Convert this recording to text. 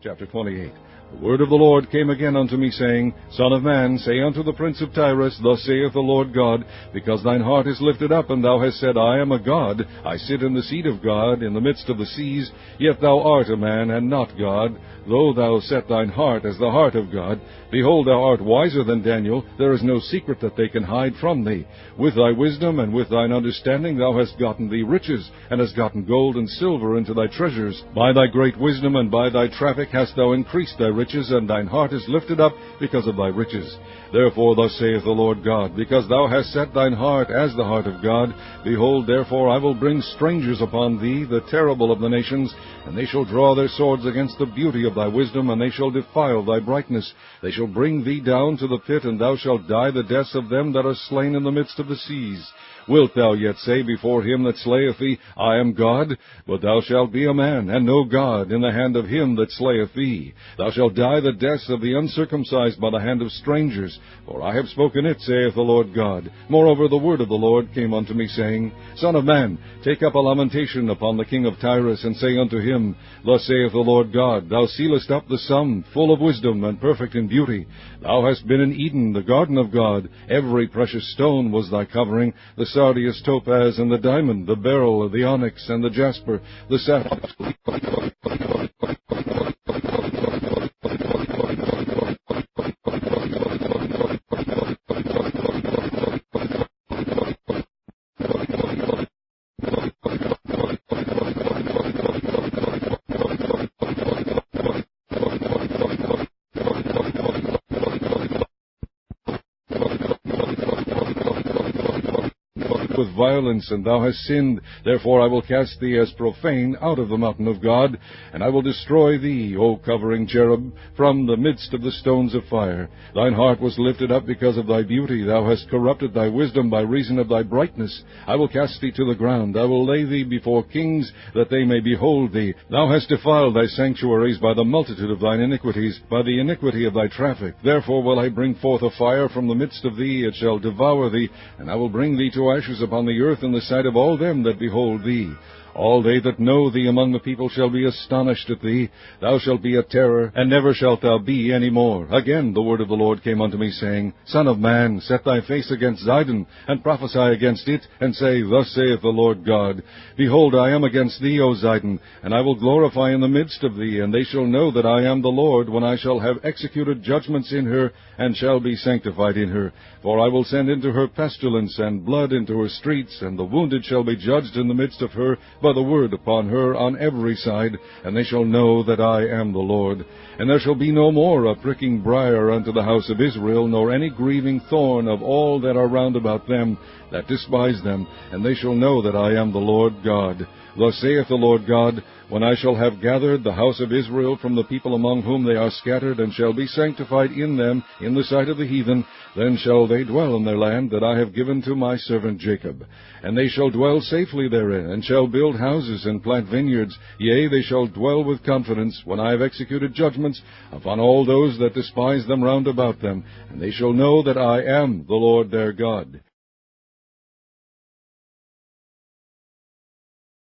Chapter 28. The word of the Lord came again unto me, saying, Son of man, say unto the prince of Tyrus, Thus saith the Lord God, Because thine heart is lifted up, and thou hast said, I am a god, I sit in the seat of God, in the midst of the seas, yet thou art a man, and not God, though thou set thine heart as the heart of God. Behold, thou art wiser than Daniel, there is no secret that they can hide from thee. With thy wisdom and with thine understanding thou hast gotten thee riches, and hast gotten gold and silver into thy treasures. By thy great wisdom and by thy traffic hast thou increased thy riches, and thine heart is lifted up because of thy riches. Therefore thus saith the Lord God, Because thou hast set thine heart as the heart of God, behold, therefore I will bring strangers upon thee, the terrible of the nations, and they shall draw their swords against the beauty of thy wisdom, and they shall defile thy brightness. They shall bring thee down to the pit, and thou shalt die the deaths of them that are slain in the midst of the seas. Wilt thou yet say before him that slayeth thee, I am God? But thou shalt be a man, and no God, in the hand of him that slayeth thee. Thou shalt die the deaths of the uncircumcised by the hand of strangers. For I have spoken it, saith the Lord God. Moreover the word of the Lord came unto me, saying, Son of man, take up a lamentation upon the king of Tyrus, and say unto him, Thus saith the Lord God, Thou sealest up the sum, full of wisdom, and perfect in beauty. Thou hast been in Eden, the garden of God. Every precious stone was thy covering, the sardius, topaz, and the diamond, the beryl, the onyx, and the jasper, the sapphire. With violence, and thou hast sinned. Therefore I will cast thee as profane out of the mountain of God, and I will destroy thee, O covering cherub, from the midst of the stones of fire. Thine heart was lifted up because of thy beauty. Thou hast corrupted thy wisdom by reason of thy brightness. I will cast thee to the ground. I will lay thee before kings, that they may behold thee. Thou hast defiled thy sanctuaries by the multitude of thine iniquities, by the iniquity of thy traffic. Therefore will I bring forth a fire from the midst of thee. It shall devour thee, and I will bring thee to ashes upon the earth in the sight of all them that behold thee. All they that know thee among the people shall be astonished at thee. Thou shalt be a terror, and never shalt thou be any more. Again the word of the Lord came unto me, saying, Son of man, set thy face against Zidon, and prophesy against it, and say, Thus saith the Lord God, Behold, I am against thee, O Zidon, and I will glorify in the midst of thee, and they shall know that I am the Lord, when I shall have executed judgments in her, and shall be sanctified in her. For I will send into her pestilence, and blood into her streets, and the wounded shall be judged in the midst of her, by the word upon her on every side, and they shall know that I am the Lord. And there shall be no more a pricking briar unto the house of Israel, nor any grieving thorn of all that are round about them that despise them, and they shall know that I am the Lord God. Thus saith the Lord God, When I shall have gathered the house of Israel from the people among whom they are scattered, and shall be sanctified in them in the sight of the heathen, then shall they dwell in their land that I have given to my servant Jacob. And they shall dwell safely therein, and shall build houses and plant vineyards. Yea, they shall dwell with confidence, when I have executed judgments upon all those that despise them round about them. And they shall know that I am the Lord their God.